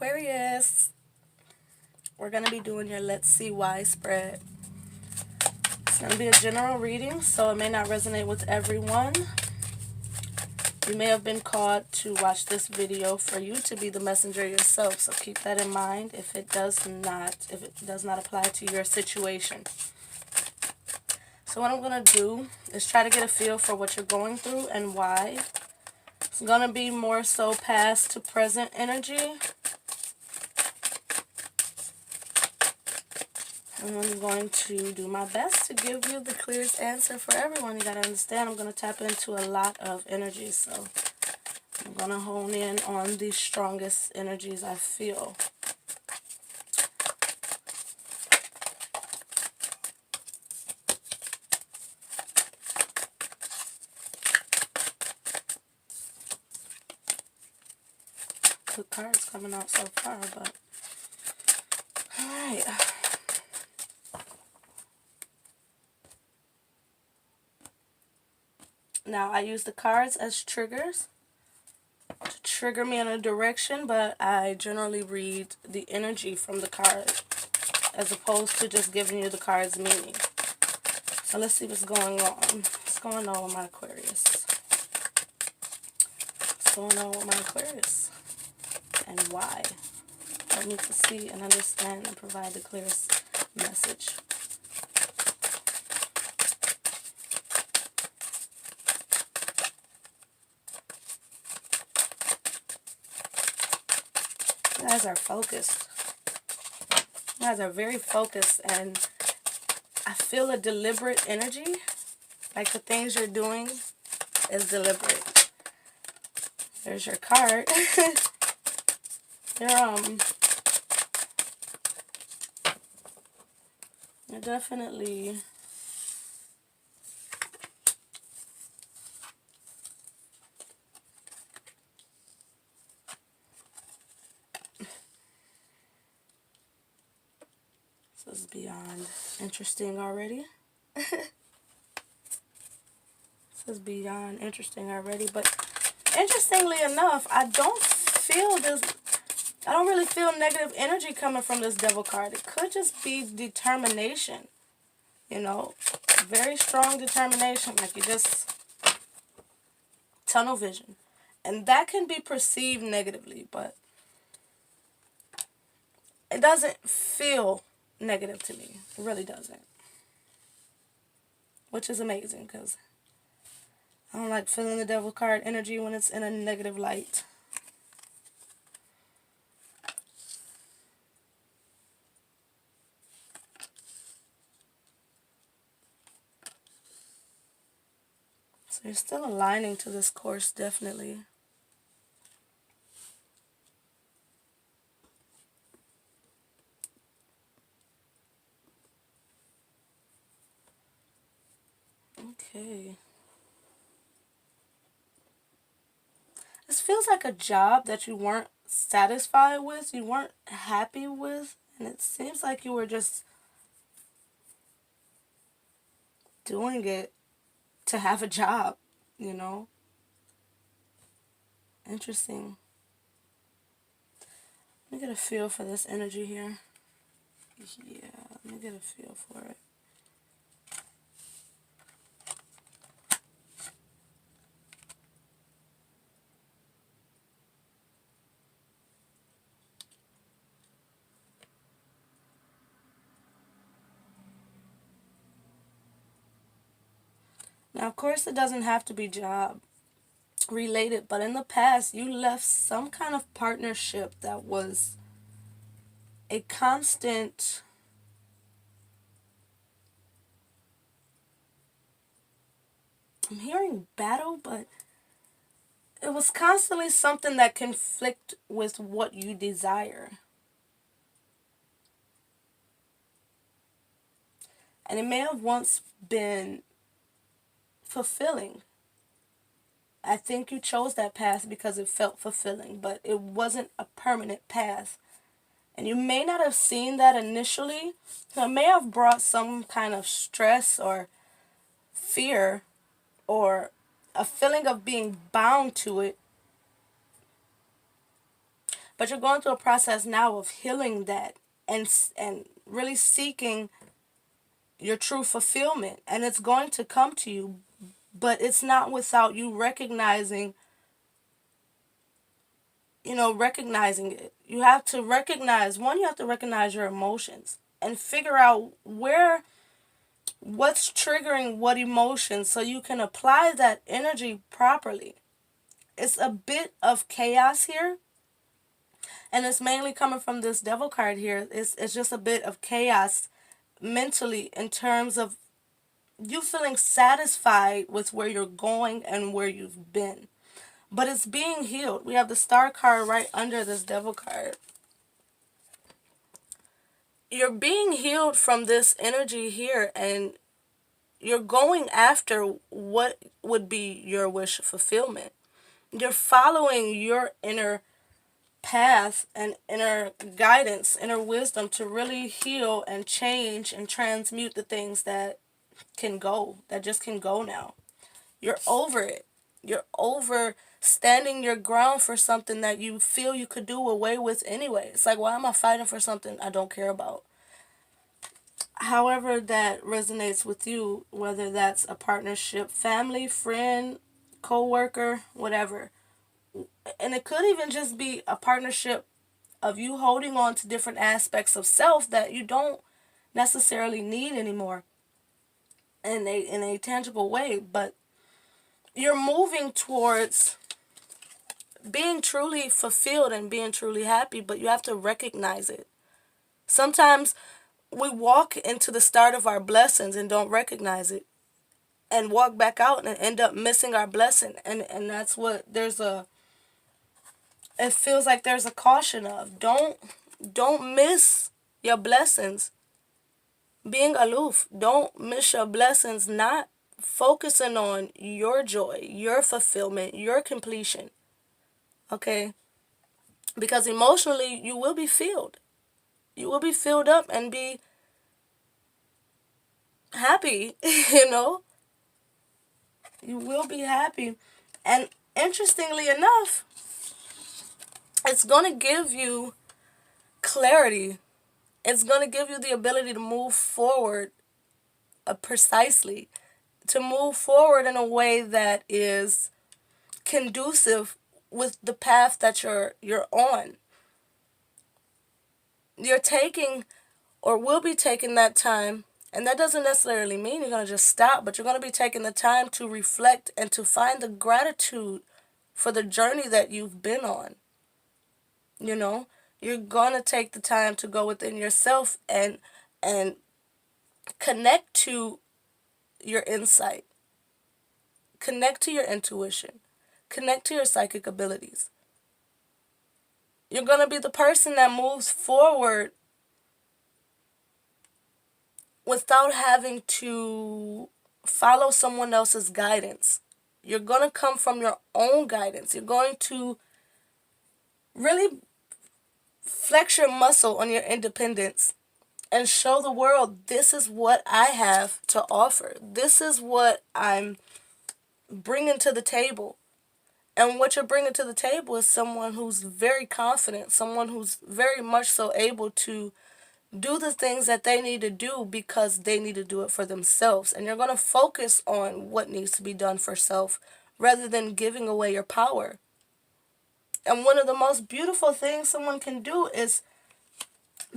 Aquarius. We're going to be doing your Let's See Why spread. It's going to be a general reading, so it may not resonate with everyone. You may have been called to watch this video for you to be the messenger yourself, so keep that in mind if it does not apply to your situation. So what I'm going to do is try to get a feel for what you're going through and why. It's going to be more so past to present energy. And I'm going to do my best to give you the clearest answer for everyone. You got to understand, I'm going to tap into a lot of energy. So I'm going to hone in on the strongest energies I feel. Good cards coming out so far, but alright. Now I use the cards as triggers to trigger me in a direction, but I generally read the energy from the card as opposed to just giving you the card's meaning. So let's see what's going on. What's going on with my Aquarius? What's going on with my Aquarius? And why? Help me to see and understand and provide the clearest message. You guys are focused. You guys are very focused, and I feel a deliberate energy. Like the things you're doing is deliberate. There's your card. You're definitely this is beyond interesting already. This is beyond interesting already, but interestingly enough, I don't really feel negative energy coming from this Devil card. It could just be determination, you know, very strong determination, like you just tunnel vision. And that can be perceived negatively, but it doesn't feel negative to me. It really doesn't. Which is amazing, because I don't like feeling the Devil card energy when it's in a negative light. So you're still aligning to this course, definitely. Okay. This feels like a job that you weren't satisfied with, you weren't happy with, and it seems like you were just doing it to have a job, you know? Interesting. Let me get a feel for this energy here. Yeah, let me get a feel for it. Now, of course, it doesn't have to be job related, but in the past, you left some kind of partnership that was a constant I'm hearing battle, but it was constantly something that conflict with what you desire. And it may have once been fulfilling. I think you chose that path because it felt fulfilling, but it wasn't a permanent path. And you may not have seen that initially. So it may have brought some kind of stress or fear or a feeling of being bound to it. But you're going through a process now of healing that, and really seeking your true fulfillment, and it's going to come to you, but it's not without you recognizing, recognizing it. You have to recognize, one, you have to recognize your emotions and figure out what's triggering what emotions so you can apply that energy properly. It's a bit of chaos here, and it's mainly coming from this devil card here. It's just a bit of chaos mentally, in terms of you feeling satisfied with where you're going and where you've been. But it's being healed. We have the star card right under this devil card. You're being healed from this energy here, and you're going after what would be your wish fulfillment. You're following your inner path and inner guidance, inner wisdom, to really heal and change and transmute the things that just can go now. You're over it. You're over standing your ground for something that you feel you could do away with anyway. It's like, why am I fighting for something I don't care about? However that resonates with you, whether that's a partnership, family, friend, co-worker, whatever. And it could even just be a partnership of you holding on to different aspects of self that you don't necessarily need anymore in a tangible way, but you're moving towards being truly fulfilled and being truly happy, but you have to recognize it. Sometimes we walk into the start of our blessings and don't recognize it, and walk back out and end up missing our blessing. And that's what it feels like there's a caution of. Don't miss your blessings being aloof. Don't miss your blessings not focusing on your joy, your fulfillment, your completion. Okay? Because emotionally, you will be filled. You will be filled up and be happy, you know? You will be happy. And interestingly enough, it's going to give you clarity. It's going to give you the ability to move forward precisely, to move forward in a way that is conducive with the path that you're on. You're taking, or will be taking, that time, and that doesn't necessarily mean you're going to just stop, but you're going to be taking the time to reflect and to find the gratitude for the journey that you've been on. You know, you're going to take the time to go within yourself and connect to your insight, connect to your intuition, connect to your psychic abilities. You're going to be the person that moves forward without having to follow someone else's guidance. You're going to come from your own guidance. You're going to really flex your muscle on your independence and show the world, this is what I have to offer. This is what I'm bringing to the table. And what you're bringing to the table is someone who's very confident, someone who's very much so able to do the things that they need to do because they need to do it for themselves. And you're going to focus on what needs to be done for self rather than giving away your power. And one of the most beautiful things someone can do is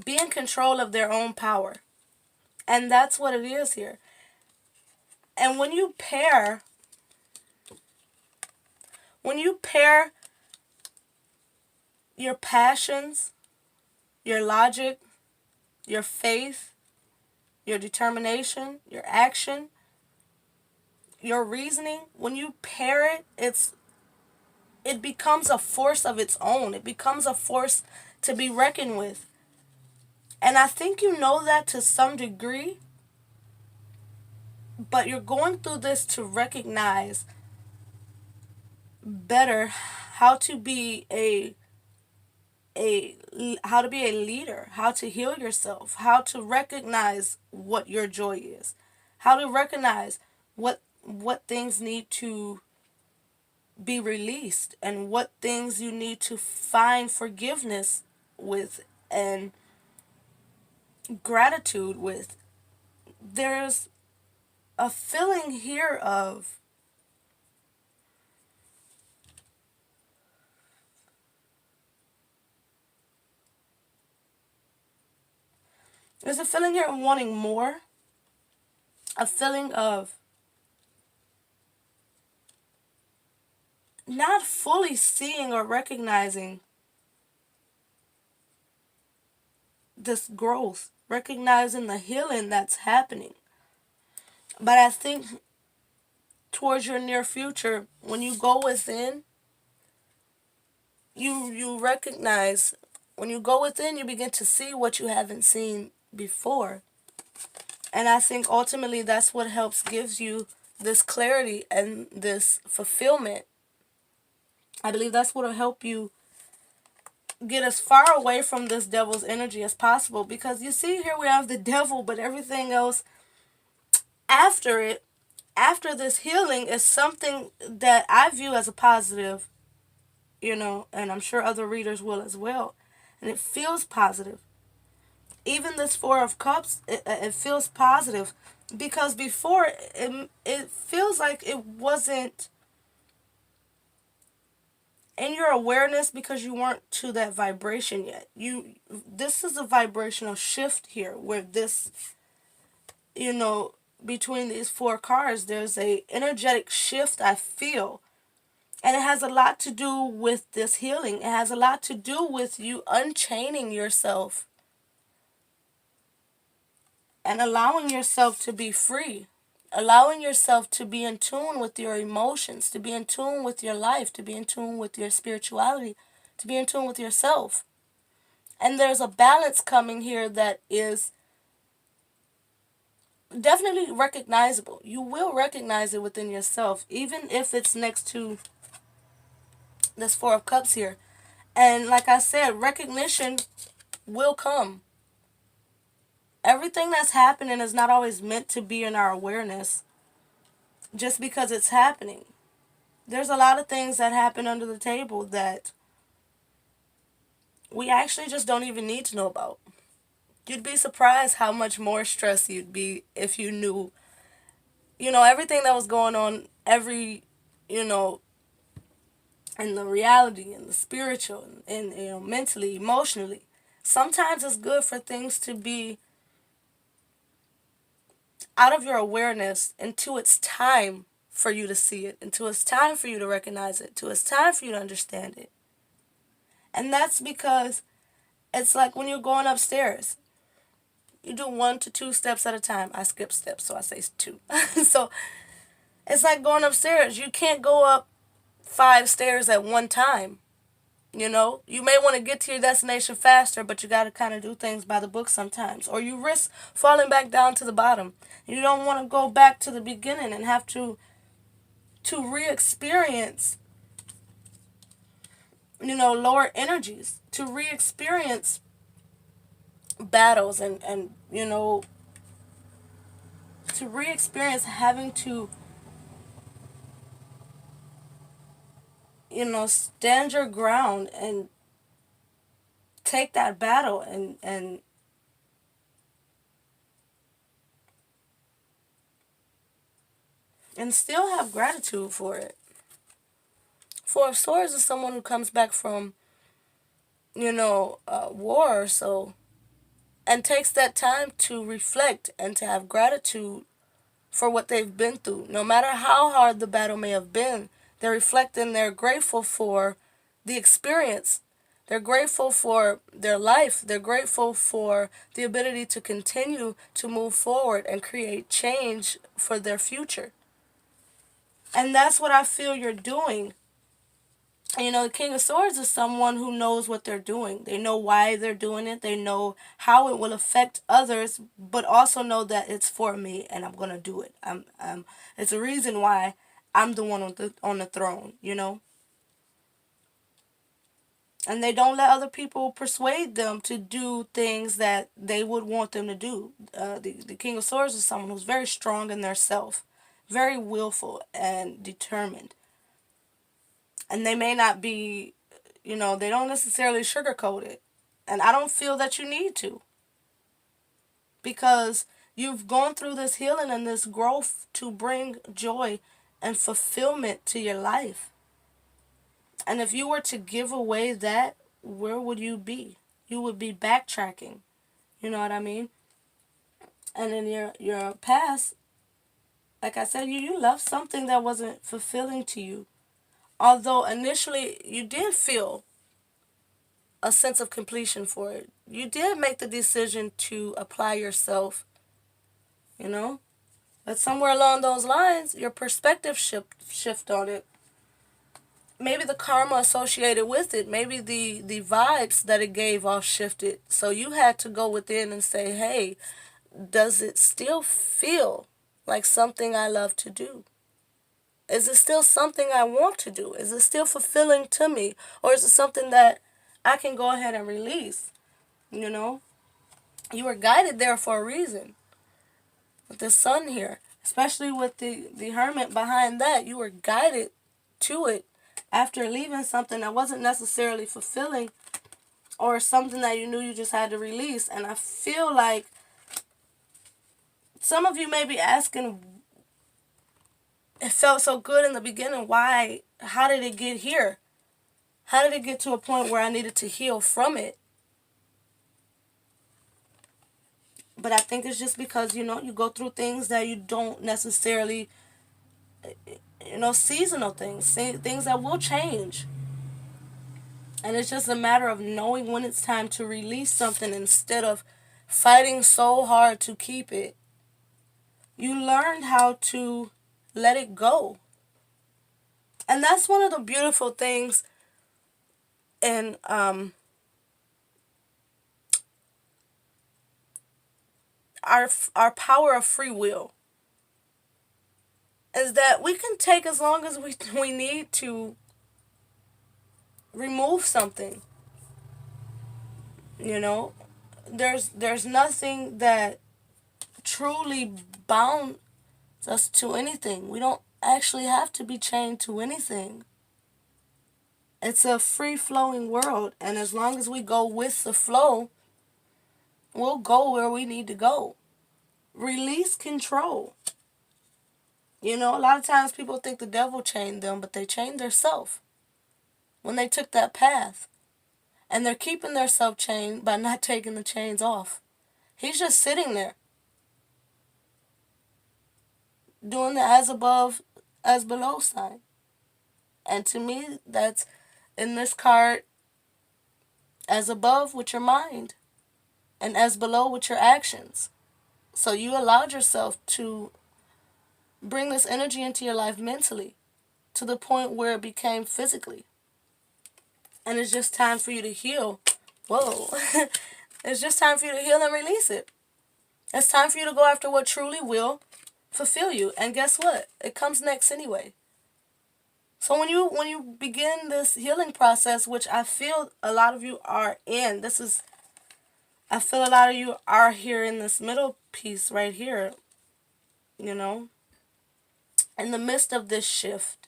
be in control of their own power. And that's what it is here. And when you pair your passions, your logic, your faith, your determination, your action, your reasoning, when you pair it, it becomes a force of its own. It becomes a force to be reckoned with. And I think you know that to some degree, but you're going through this to recognize better how to be a leader, how to heal yourself, how to recognize what your joy is, how to recognize what things need to be released, and what things you need to find forgiveness with and gratitude with. There's a feeling here of there's a feeling here of wanting more, a feeling of not fully seeing or recognizing this growth, recognizing the healing that's happening. But I think towards your near future, when you go within, you recognize, when you go within, you begin to see what you haven't seen before. And I think ultimately that's what helps gives you this clarity and this fulfillment. I believe that's what will help you get as far away from this devil's energy as possible. Because you see, here we have the devil, but everything else after it, after this healing, is something that I view as a positive, and I'm sure other readers will as well. And it feels positive. Even this Four of Cups, it feels positive. Because before, it feels like it wasn't in your awareness because you weren't to that vibration yet. This is a vibrational shift here where this, between these four cards, there's a energetic shift I feel. And it has a lot to do with this healing. It has a lot to do with you unchaining yourself and allowing yourself to be free. Allowing yourself to be in tune with your emotions, to be in tune with your life, to be in tune with your spirituality, to be in tune with yourself. And there's a balance coming here that is definitely recognizable. You will recognize it within yourself, even if it's next to this Four of Cups here. And like I said, recognition will come. Everything that's happening is not always meant to be in our awareness just because it's happening. There's a lot of things that happen under the table that we actually just don't even need to know about. You'd be surprised how much more stressed you'd be if you knew, everything that was going on, you know, in the reality and the spiritual and, mentally, emotionally. Sometimes it's good for things to be out of your awareness until it's time for you to see it, until it's time for you to recognize it, until it's time for you to understand it. And that's because it's like when you're going upstairs. You do 1 to 2 steps at a time. I skip steps, so I say 2. So it's like going upstairs. You can't go up 5 stairs at one time. You may want to get to your destination faster, but you got to kind of do things by the book sometimes. Or you risk falling back down to the bottom. You don't want to go back to the beginning and have to re-experience, lower energies, to re-experience battles and to re-experience having to, stand your ground and take that battle and still have gratitude for it. Four of Swords is someone who comes back from, war or so, and takes that time to reflect and to have gratitude for what they've been through. No matter how hard the battle may have been, they're reflecting, they're grateful for the experience. They're grateful for their life. They're grateful for the ability to continue to move forward and create change for their future. And that's what I feel you're doing. The King of Swords is someone who knows what they're doing. They know why they're doing it. They know how it will affect others, but also know that it's for me and I'm going to do it. It's a reason why I'm the one on the throne, And they don't let other people persuade them to do things that they would want them to do. The King of Swords is someone who's very strong in their self, very willful and determined. And they may not be, they don't necessarily sugarcoat it. And I don't feel that you need to. Because you've gone through this healing and this growth to bring joy and fulfillment to your life. And if you were to give away that, where would you be? You would be backtracking. You know what I mean? And in your past, like I said, you left something that wasn't fulfilling to you. Although initially you did feel a sense of completion for it. You did make the decision to apply yourself, you know? But somewhere along those lines, your perspective shift on it. Maybe the karma associated with it, maybe the vibes that it gave off shifted. So you had to go within and say, hey, does it still feel like something I love to do? Is it still something I want to do? Is it still fulfilling to me? Or is it something that I can go ahead and release? You know? You were guided there for a reason. With the sun here, especially with the hermit behind that, you were guided to it after leaving something that wasn't necessarily fulfilling or something that you knew you just had to release. And I feel like some of you may be asking, it felt so good in the beginning. Why? How did it get here? How did it get to a point where I needed to heal from it? But I think it's just because, you go through things that you don't necessarily, seasonal things that will change. And it's just a matter of knowing when it's time to release something instead of fighting so hard to keep it. You learned how to let it go. And that's one of the beautiful things in our power of free will, is that we can take as long as we need to remove something. There's nothing that truly bound us to anything. We don't actually have to be chained to anything. It's a free-flowing world, and as long as we go with the flow, we'll go where we need to go. Release control. A lot of times people think the devil chained them, but they chained themselves when they took that path. And they're keeping themselves chained by not taking the chains off. He's just sitting there doing the as above, as below sign. And to me, that's in this card, as above with your mind and as below with your actions. So you allowed yourself to bring this energy into your life mentally to the point where it became physically. And it's just time for you to heal. Whoa. It's just time for you to heal and release it. It's time for you to go after what truly will fulfill you. And guess what? It comes next anyway. So when you begin this healing process, which I feel a lot of you are in, I feel a lot of you are here in this middle piece right here, in the midst of this shift.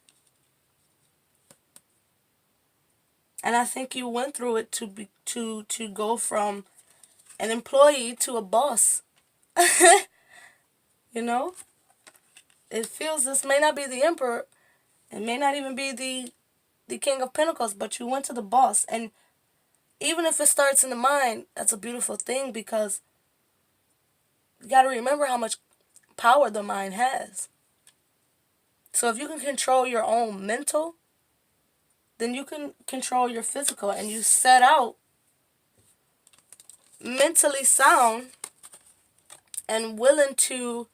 And I think you went through it to go from an employee to a boss. It feels this may not be the emperor. It may not even be the King of Pentacles, but you went to the boss. And even if it starts in the mind, that's a beautiful thing, because you got to remember how much power the mind has. So if you can control your own mental, then you can control your physical. And you set out mentally sound and willing to,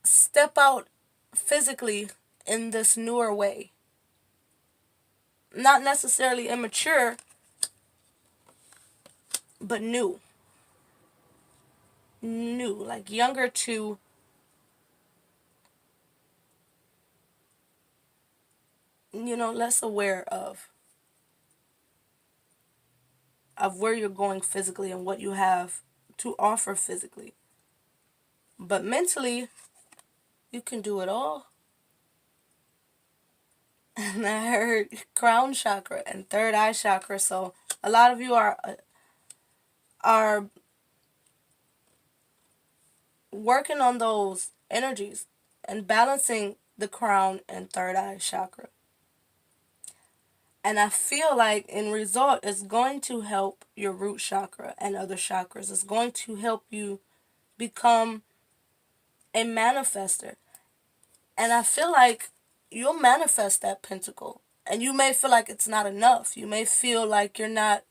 step out physically in this newer way. Not necessarily immature, but new. New, like younger to less aware of where you're going physically and what you have to offer physically. But mentally, You can do it all. And I heard crown chakra and third eye chakra. So a lot of you are working on those energies and balancing the crown and third eye chakra. And I feel like in result, it's going to help your root chakra and other chakras. It's going to help you become a manifester. And I feel like you'll manifest that pentacle. And you may feel like it's not enough. You may feel like you're not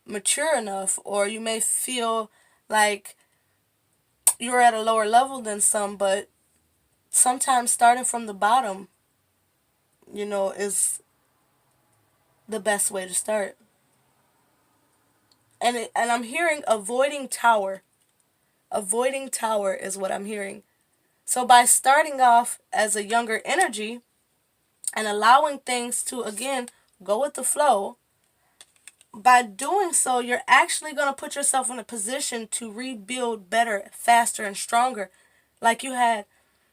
mature enough, or you may feel like you're at a lower level than some, but sometimes starting from the bottom, is the best way to start. And I'm hearing avoiding tower. Avoiding tower is what I'm hearing. So by starting off as a younger energy and allowing things to, again, go with the flow, by doing so, you're actually going to put yourself in a position to rebuild better, faster, and stronger. Like you had,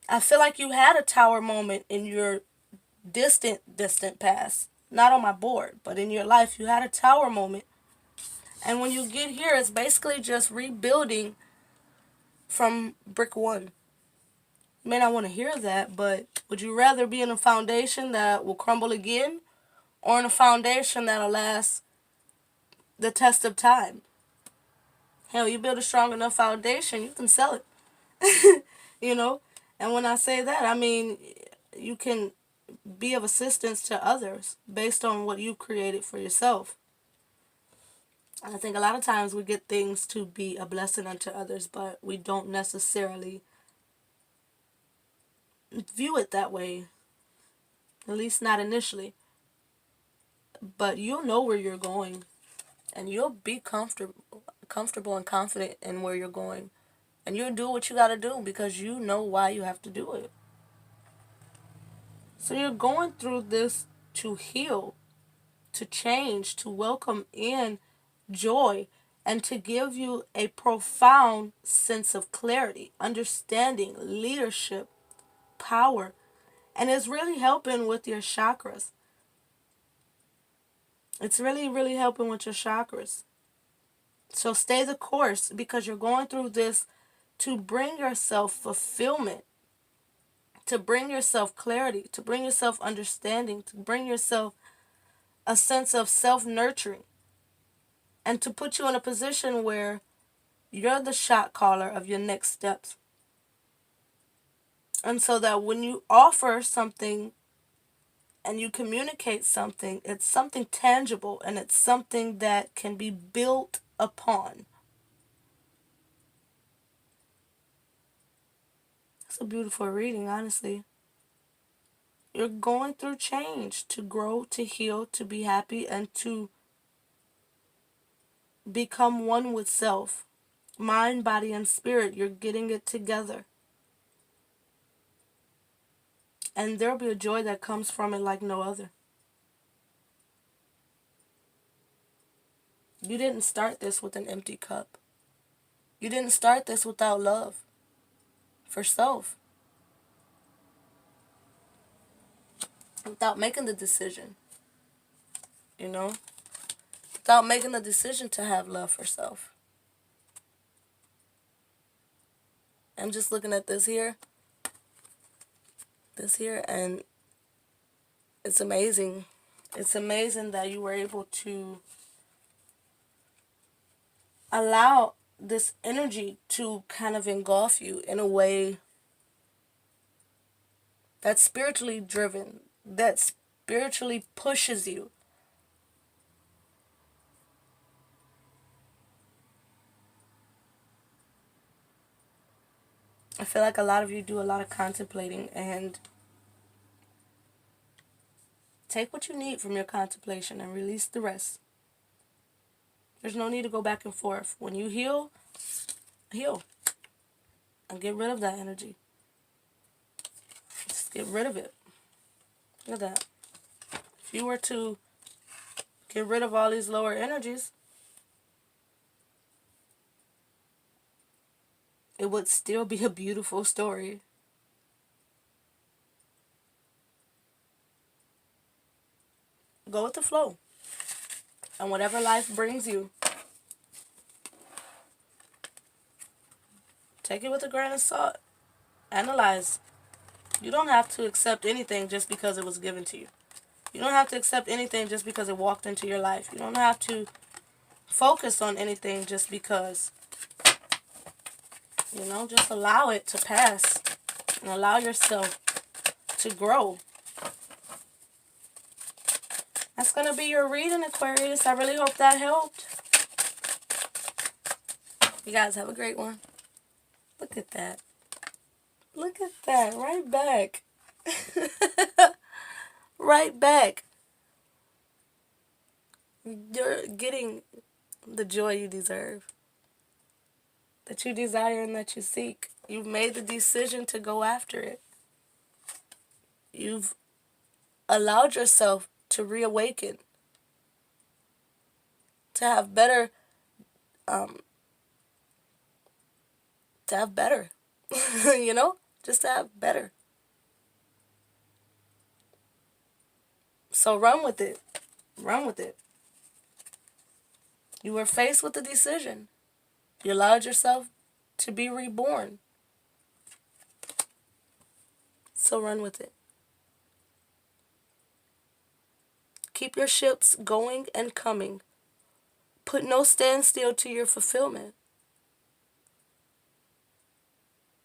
I feel like you had a tower moment in your distant past. Not on my board, but in your life, you had a tower moment. And when you get here, it's basically just rebuilding from brick one. You may not want to hear that, but would you rather be in a foundation that will crumble again, or in a foundation that'll last the test of time? Hell, you build a strong enough foundation, you can sell it. you know? And when I say that, I mean you can be of assistance to others based on what you created for yourself. And I think a lot of times we get things to be a blessing unto others, but we don't necessarily view it that way, at least not initially. But you'll know where you're going, and you'll be comfortable and confident in where you're going, and you'll do what you got to do because you know why you have to do it. So you're going through this to heal, to change, to welcome in joy, and to give you a profound sense of clarity, understanding, leadership, power. And it's really helping with your chakras. It's really, really helping with your chakras. So stay the course, because you're going through this to bring yourself fulfillment, to bring yourself clarity, to bring yourself understanding, to bring yourself a sense of self-nurturing, and to put you in a position where you're the shot caller of your next steps. And so that when you offer something and you communicate something, it's something tangible and it's something that can be built upon. It's a beautiful reading, honestly. You're going through change to grow, to heal, to be happy, and to become one with self. Mind, body, and spirit, you're getting it together. And there'll be a joy that comes from it like no other. You didn't start this with an empty cup. You didn't start this without love for self, without making the decision, without making the decision to have love for self. I'm just looking at this here, and it's amazing. It's amazing that you were able to allow this energy to kind of engulf you in a way that's spiritually driven, that spiritually pushes you. I feel like a lot of you do a lot of contemplating, and take what you need from your contemplation and release the rest. There's no need to go back and forth. When you heal, heal. And get rid of that energy. Just get rid of it. Look at that. If you were to get rid of all these lower energies, it would still be a beautiful story. go with the flow. And whatever life brings you, take it with a grain of salt. Analyze. You don't have to accept anything just because it was given to you. You don't have to accept anything just because it walked into your life. You don't have to focus on anything just because. You know, just allow it to pass and allow yourself to grow. That's going to be your reading, Aquarius. I really hope that helped. You guys have a great one. Look at that. Look at that. Right back. Right back. You're getting the joy you deserve, that you desire and that you seek. You've made the decision to go after it. You've allowed yourself to reawaken, to have better, you know, just to have better. So run with it. Run with it. You were faced with a decision. You allowed yourself to be reborn. So run with it. Keep your ships going and coming. Put no standstill to your fulfillment.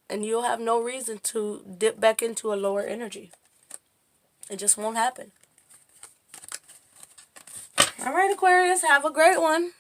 And you'll have no reason to dip back into a lower energy. It just won't happen. All right, Aquarius, have a great one.